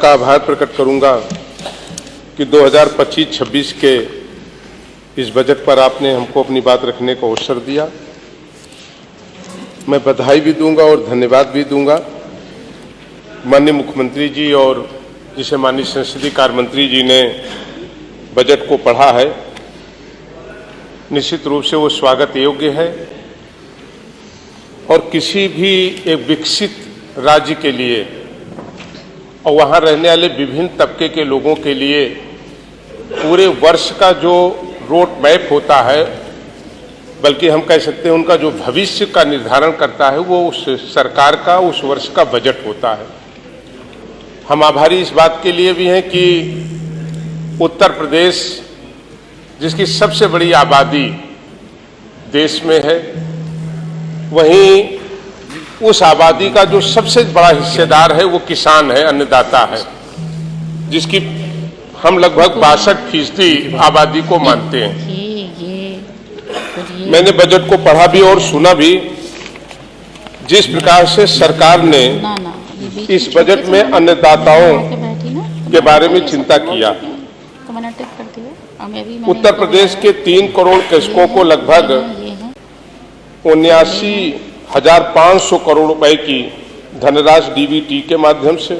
आपका आभार प्रकट करूंगा कि 2025-26 के इस बजट पर आपने हमको अपनी बात रखने का अवसर दिया। मैं बधाई भी दूंगा और धन्यवाद भी दूंगा माननीय मुख्यमंत्री जी और जिसे माननीय संसदीय कार्य मंत्री जी ने बजट को पढ़ा है। निश्चित रूप से वो स्वागत योग्य है और किसी भी एक विकसित राज्य के लिए और वहाँ रहने वाले विभिन्न तबके के लोगों के लिए पूरे वर्ष का जो रोड मैप होता है, बल्कि हम कह सकते हैं उनका जो भविष्य का निर्धारण करता है, वो उस सरकार का उस वर्ष का बजट होता है। हम आभारी इस बात के लिए भी हैं कि उत्तर प्रदेश जिसकी सबसे बड़ी आबादी देश में है, वहीं उस आबादी का जो सबसे बड़ा हिस्सेदार है वो किसान है, अन्नदाता है, जिसकी हम लगभग 62% आबादी को मानते हैं। मैंने बजट को पढ़ा भी और सुना भी। जिस प्रकार से सरकार ने इस बजट में अन्नदाताओं के बारे में चिंता किया, उत्तर प्रदेश के 3 करोड़ कृषकों को लगभग 79,500 करोड़ रुपए की धनराशि डीबीटी के माध्यम से,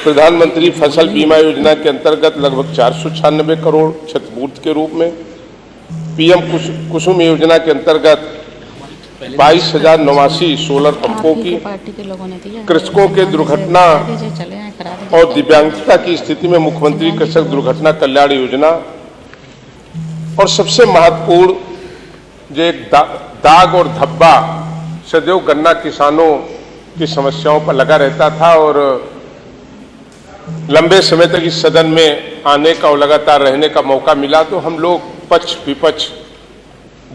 प्रधानमंत्री फसल बीमा योजना के अंतर्गत लगभग 496 करोड़ क्षतिपूर्ति के रूप में, पीएम कुसुम योजना के अंतर्गत 22,089 सोलर पंपों की, कृषकों के दुर्घटना और दिव्यांगता की स्थिति में मुख्यमंत्री कृषक दुर्घटना कल्याण योजना, और सबसे महत्वपूर्ण जो एक दाग और धब्बा सदैव गन्ना किसानों की समस्याओं पर लगा रहता था और लंबे समय तक इस सदन में आने का और लगातार रहने का मौका मिला, तो हम लोग पक्ष विपक्ष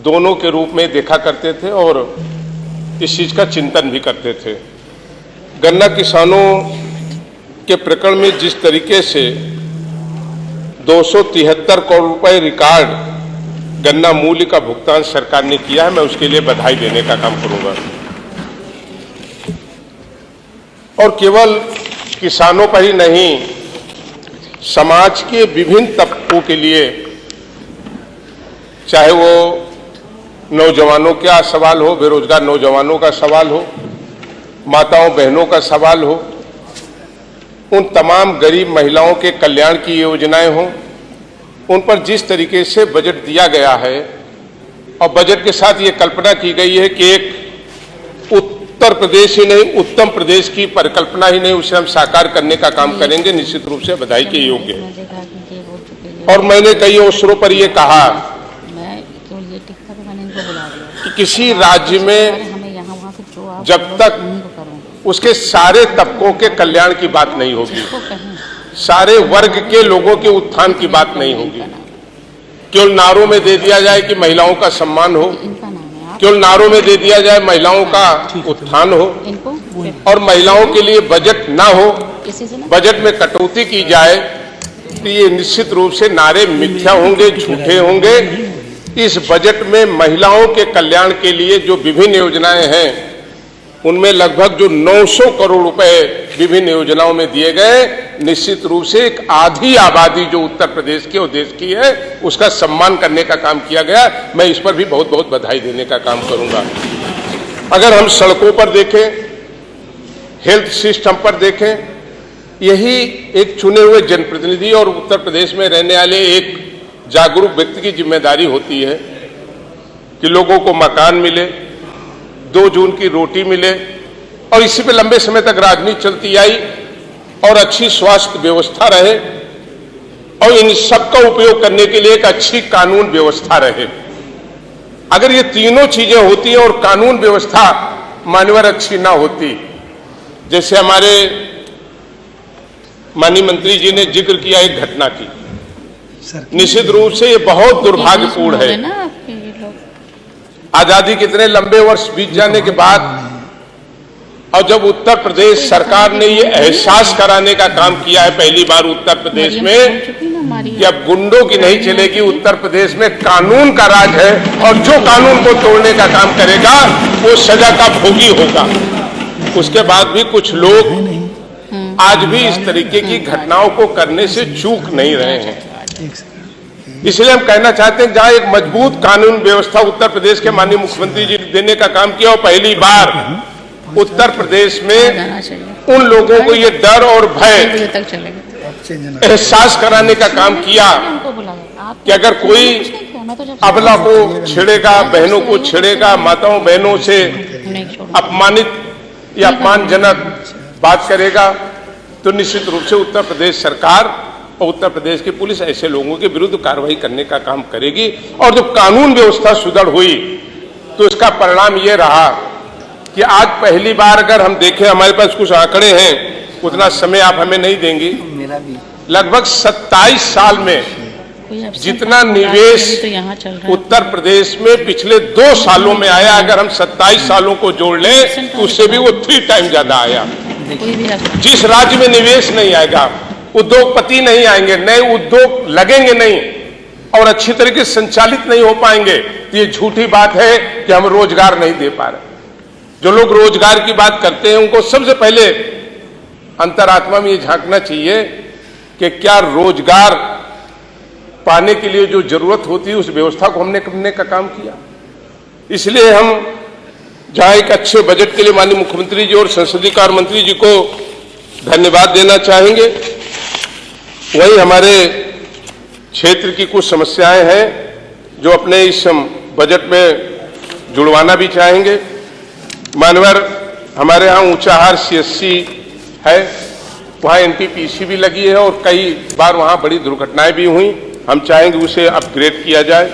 दोनों के रूप में देखा करते थे और इस चीज का चिंतन भी करते थे। गन्ना किसानों के प्रकरण में जिस तरीके से 273 करोड़ रुपए रिकॉर्ड गन्ना मूल्य का भुगतान सरकार ने किया है, मैं उसके लिए बधाई देने का काम करूंगा। और केवल किसानों पर ही नहीं, समाज के विभिन्न तबकों के लिए, चाहे वो नौजवानों का सवाल हो, बेरोजगार नौजवानों का सवाल हो, माताओं बहनों का सवाल हो, उन तमाम गरीब महिलाओं के कल्याण की योजनाएं हों, उन पर जिस तरीके से बजट दिया गया है और बजट के साथ ये कल्पना की गई है कि एक उत्तर प्रदेश ही नहीं, उत्तम प्रदेश की परिकल्पना ही नहीं, उसे हम साकार करने का काम करेंगे, निश्चित रूप से बधाई के योग्य है। और मैंने कई अवसरों पर यह कहा कि किसी राज्य में जब तक उसके सारे तबकों के कल्याण की बात नहीं होगी, सारे वर्ग के लोगों के उत्थान की बात नहीं होगी, केवल नारों में दे दिया जाए कि महिलाओं का सम्मान हो, केवल नारों में दे दिया जाए महिलाओं का उत्थान हो और महिलाओं के लिए बजट ना हो, बजट में कटौती की जाए, तो ये निश्चित रूप से नारे मिथ्या होंगे, झूठे होंगे। इस बजट में महिलाओं के कल्याण के लिए जो विभिन्न योजनाएं हैं, उनमें लगभग जो 900 करोड़ रुपए विभिन्न योजनाओं में दिए गए, निश्चित रूप से एक आधी आबादी जो उत्तर प्रदेश की और देश की है, उसका सम्मान करने का काम किया गया। मैं इस पर भी बहुत बहुत बधाई देने का काम करूंगा। अगर हम सड़कों पर देखें, हेल्थ सिस्टम पर देखें, यही एक चुने हुए जनप्रतिनिधि और उत्तर प्रदेश में रहने वाले एक जागरूक व्यक्ति की जिम्मेदारी होती है कि लोगों को मकान मिले, 2 जून की रोटी मिले, और इसी पे लंबे समय तक राजनीति चलती आई और अच्छी स्वास्थ्य व्यवस्था रहे और इन सब का उपयोग करने के लिए एक अच्छी कानून व्यवस्था रहे। अगर ये तीनों चीजें होती हैं और कानून व्यवस्था मानवर अच्छी ना होती, जैसे हमारे माननीय मंत्री जी ने जिक्र किया एक घटना की, निश्चित रूप से ये बहुत दुर्भाग्यपूर्ण है। आजादी कितने लंबे वर्ष बीत जाने के बाद और जब उत्तर प्रदेश सरकार ने ये एहसास कराने का काम किया है पहली बार उत्तर प्रदेश में कि अब गुंडों की नहीं चलेगी, उत्तर प्रदेश में कानून का राज है और जो कानून को तोड़ने का काम करेगा वो सजा का भोगी होगा। उसके बाद भी कुछ लोग आज भी इस तरीके की घटनाओं को करने से चूक नहीं रहे हैं। इसलिए हम कहना चाहते हैं, जहां एक मजबूत कानून व्यवस्था उत्तर प्रदेश के माननीय मुख्यमंत्री जी ने देने का काम किया, और पहली बार उत्तर प्रदेश में उन लोगों को ये डर और भय एहसास कराने का काम किया कि अगर कोई अबला को छेड़ेगा, बहनों को छेड़ेगा, माताओं बहनों से अपमानित या अपमानजनक बात करेगा, तो निश्चित रूप से उत्तर प्रदेश सरकार और उत्तर प्रदेश की पुलिस ऐसे लोगों के विरुद्ध कार्रवाई करने का काम करेगी। और जब कानून व्यवस्था सुदृढ़ हुई तो इसका परिणाम ये रहा कि आज पहली बार अगर हम देखें, हमारे पास कुछ आंकड़े हैं, उतना समय आप हमें नहीं देंगी, लगभग 27 साल में जितना निवेश उत्तर प्रदेश में पिछले 2 सालों में आया, अगर हम 27 सालों को जोड़ लें तो उससे भी वो 3 टाइम ज्यादा आया। जिस राज्य में निवेश नहीं आएगा, उद्योगपति नहीं आएंगे, नए उद्योग लगेंगे नहीं और अच्छी तरीके से संचालित नहीं हो पाएंगे, तो ये झूठी बात है कि हम रोजगार नहीं दे पा रहे। जो लोग रोजगार की बात करते हैं उनको सबसे पहले अंतरात्मा में ये झांकना चाहिए कि क्या रोजगार पाने के लिए जो जरूरत होती है उस व्यवस्था को हमने करने का काम किया। इसलिए हम जहां एक अच्छे बजट के लिए माननीय मुख्यमंत्री जी और संसदीय कार्य मंत्री जी को धन्यवाद देना चाहेंगे, वही हमारे क्षेत्र की कुछ समस्याएं हैं जो अपने इस बजट में जुड़वाना भी चाहेंगे। मानवर हमारे यहाँ ऊंचाहार CSC है, वहाँ NTPC भी लगी है और कई बार वहाँ बड़ी दुर्घटनाएं भी हुई, हम चाहेंगे उसे अपग्रेड किया जाए।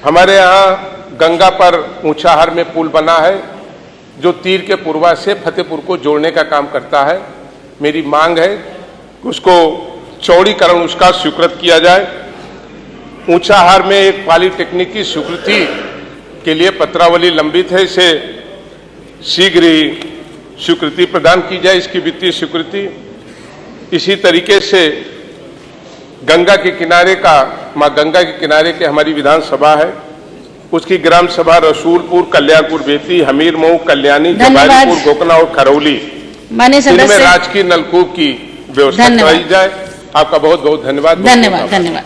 हमारे यहाँ गंगा पर ऊंचाहार में पुल बना है जो तीर के पूर्वा से फतेहपुर को जोड़ने का काम करता है। मेरी मांग है उसको चौड़ीकरण उसका स्वीकृत किया जाए। ऊंचाहार में एक पॉलिटेक्निक की स्वीकृति के लिए पत्रावली लंबित है, इसे शीघ्र ही स्वीकृति प्रदान की जाए, इसकी वित्तीय स्वीकृति। इसी तरीके से गंगा के किनारे का, मां गंगा के किनारे के हमारी विधानसभा है, उसकी ग्राम सभा रसूलपुर, कल्याणपुर, बेती, हमीरमऊ, कल्याणी, जवारीपुर, गोकना और खरौली, इनमें राजकीय नलकूप की व्यवस्था कराई जाए। आपका बहुत बहुत धन्यवाद। धन्यवाद।